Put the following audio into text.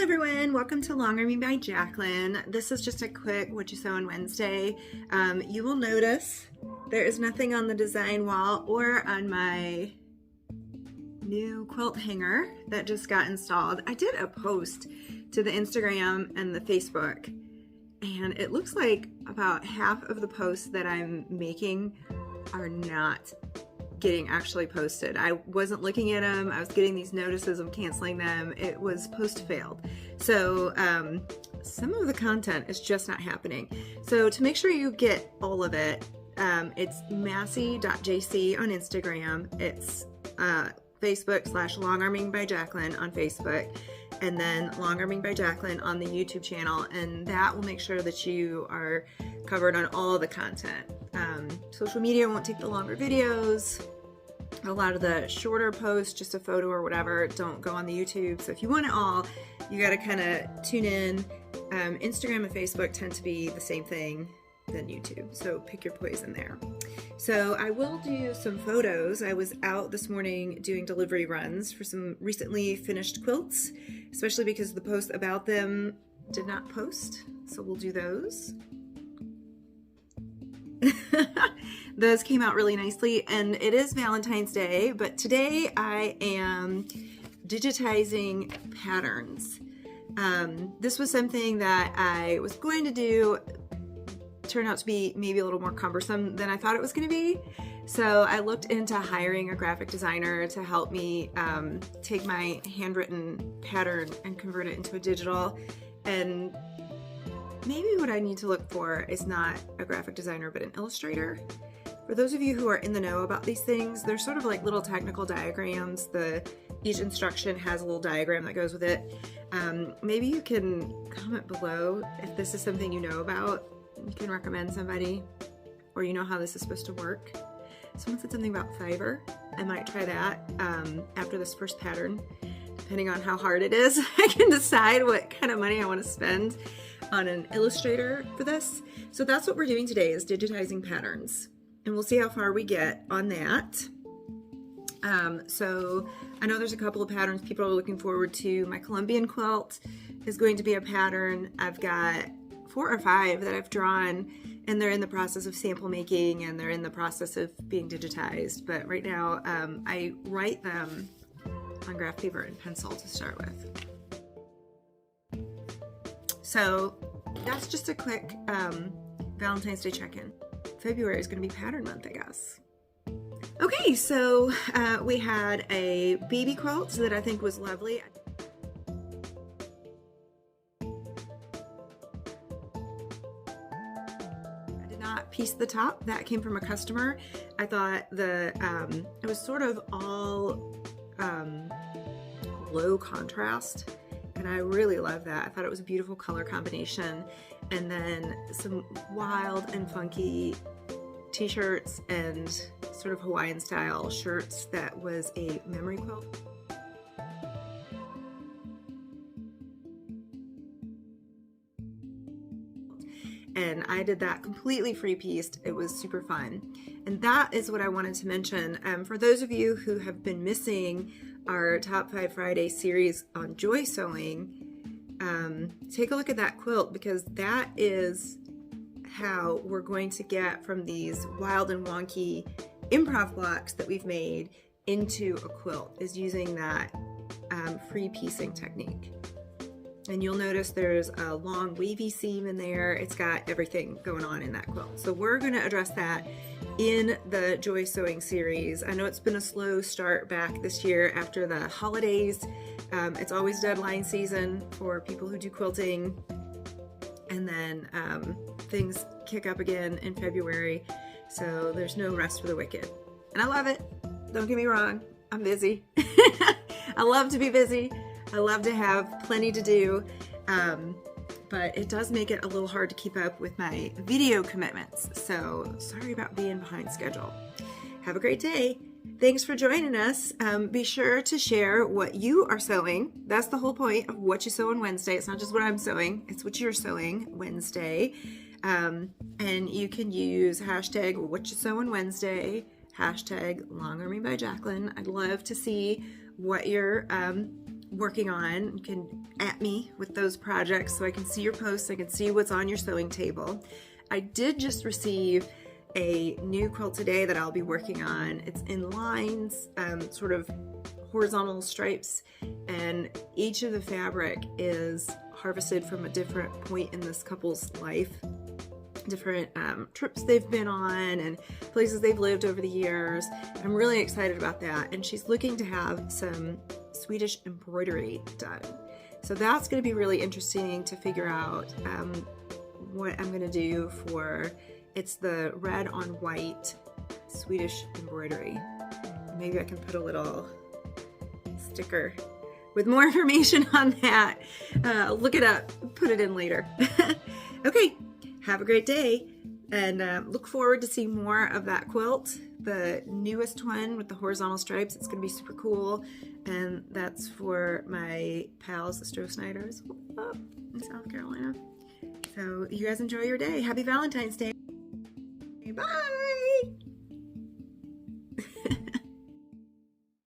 everyone, welcome to Longarming by Jaclyn. This is just a quick What You Sew on Wednesday. You will notice there is nothing on the design wall or on my new quilt hanger that just got installed. I did a post to the Instagram and the Facebook, and it looks like about half of the posts that I'm making are not getting actually posted. I wasn't looking at them. I was getting these notices of canceling them. It was post failed. So some of the content is just not happening. So to make sure you get all of it, it's massey.jc on Instagram. It's Facebook / Longarmingbyjaclyn on Facebook, and then Longarming by Jaclyn on the YouTube channel, and that will make sure that you are covered on all the content. Social media won't take the longer videos. A lot of the shorter posts, just a photo or whatever, don't go on the YouTube. So if you want it all, you got to kind of tune in. Instagram and Facebook tend to be the same thing than YouTube, so pick your poison there. So I will do some photos. I was out this morning doing delivery runs for some recently finished quilts, especially because the post about them did not post, so we'll do those. Those came out really nicely, and it is Valentine's Day, but today I am digitizing patterns. This was something that I was going to do, turned out to be maybe a little more cumbersome than I thought it was going to be. So I looked into hiring a graphic designer to help me take my handwritten pattern and convert it into a digital. And maybe what I need to look for is not a graphic designer, but an illustrator. For those of you who are in the know about these things, they're sort of like little technical diagrams. Each instruction has a little diagram that goes with it. Maybe you can comment below if this is something you know about. You can recommend somebody, or you know how this is supposed to work. Someone said something about Fiverr. I might try that after this first pattern. Depending on how hard it is, I can decide what kind of money I want to spend on an illustrator for this. So that's what we're doing today, is digitizing patterns. And we'll see how far we get on that. So I know there's a couple of patterns people are looking forward to. My Colombian quilt is going to be a pattern. I've got 4 or 5 that I've drawn, and they're in the process of sample making, and they're in the process of being digitized. But right now, I write them on graph paper and pencil to start with. So that's just a quick Valentine's Day check-in. February is going to be pattern month, I guess. Okay, so we had a baby quilt that I think was lovely. I did not piece the top. That came from a customer. I thought it was sort of all low contrast, and I really love that. I thought it was a beautiful color combination, and then some wild and funky t-shirts and sort of Hawaiian style shirts. That was a memory quilt. And I did that completely free-pieced. It was super fun. And that is what I wanted to mention. For those of you who have been missing our Top 5 Friday series on joy sewing, take a look at that quilt, because that is how we're going to get from these wild and wonky improv blocks that we've made into a quilt, is using that free piecing technique. And you'll notice there's a long wavy seam in there. It's got everything going on in that quilt. So we're going to address that in the joy sewing series. I know it's been a slow start back this year after the holidays. It's always deadline season for people who do quilting. And then things kick up again in February. So there's no rest for the wicked. And I love it. Don't get me wrong. I'm busy. I love to be busy. I love to have plenty to do, but it does make it a little hard to keep up with my video commitments. So sorry about being behind schedule. Have a great day. Thanks for joining us. Be sure to share what you are sewing. That's the whole point of What You Sew on Wednesday. It's not just what I'm sewing, it's what you're sewing Wednesday. And you can use hashtag What You Sew on Wednesday, hashtag Longarming by Jaclyn. I'd love to see what you're working on. You can at me with those projects so I can see your posts, I can see what's on your sewing table. I did just receive a new quilt today that I'll be working on. It's in lines, sort of horizontal stripes, and each of the fabric is harvested from a different point in this couple's life. Different trips they've been on and places they've lived over the years. I'm really excited about that. And she's looking to have some Swedish embroidery done. So that's going to be really interesting to figure out what I'm going to do for, it's the red on white Swedish embroidery. Maybe I can put a little sticker with more information on that. Look it up, put it in later. Okay. Have a great day, and look forward to seeing more of that quilt, the newest one with the horizontal stripes. It's going to be super cool, and that's for my pals, the Stroh-Snyders in South Carolina. So you guys enjoy your day. Happy Valentine's Day. Bye.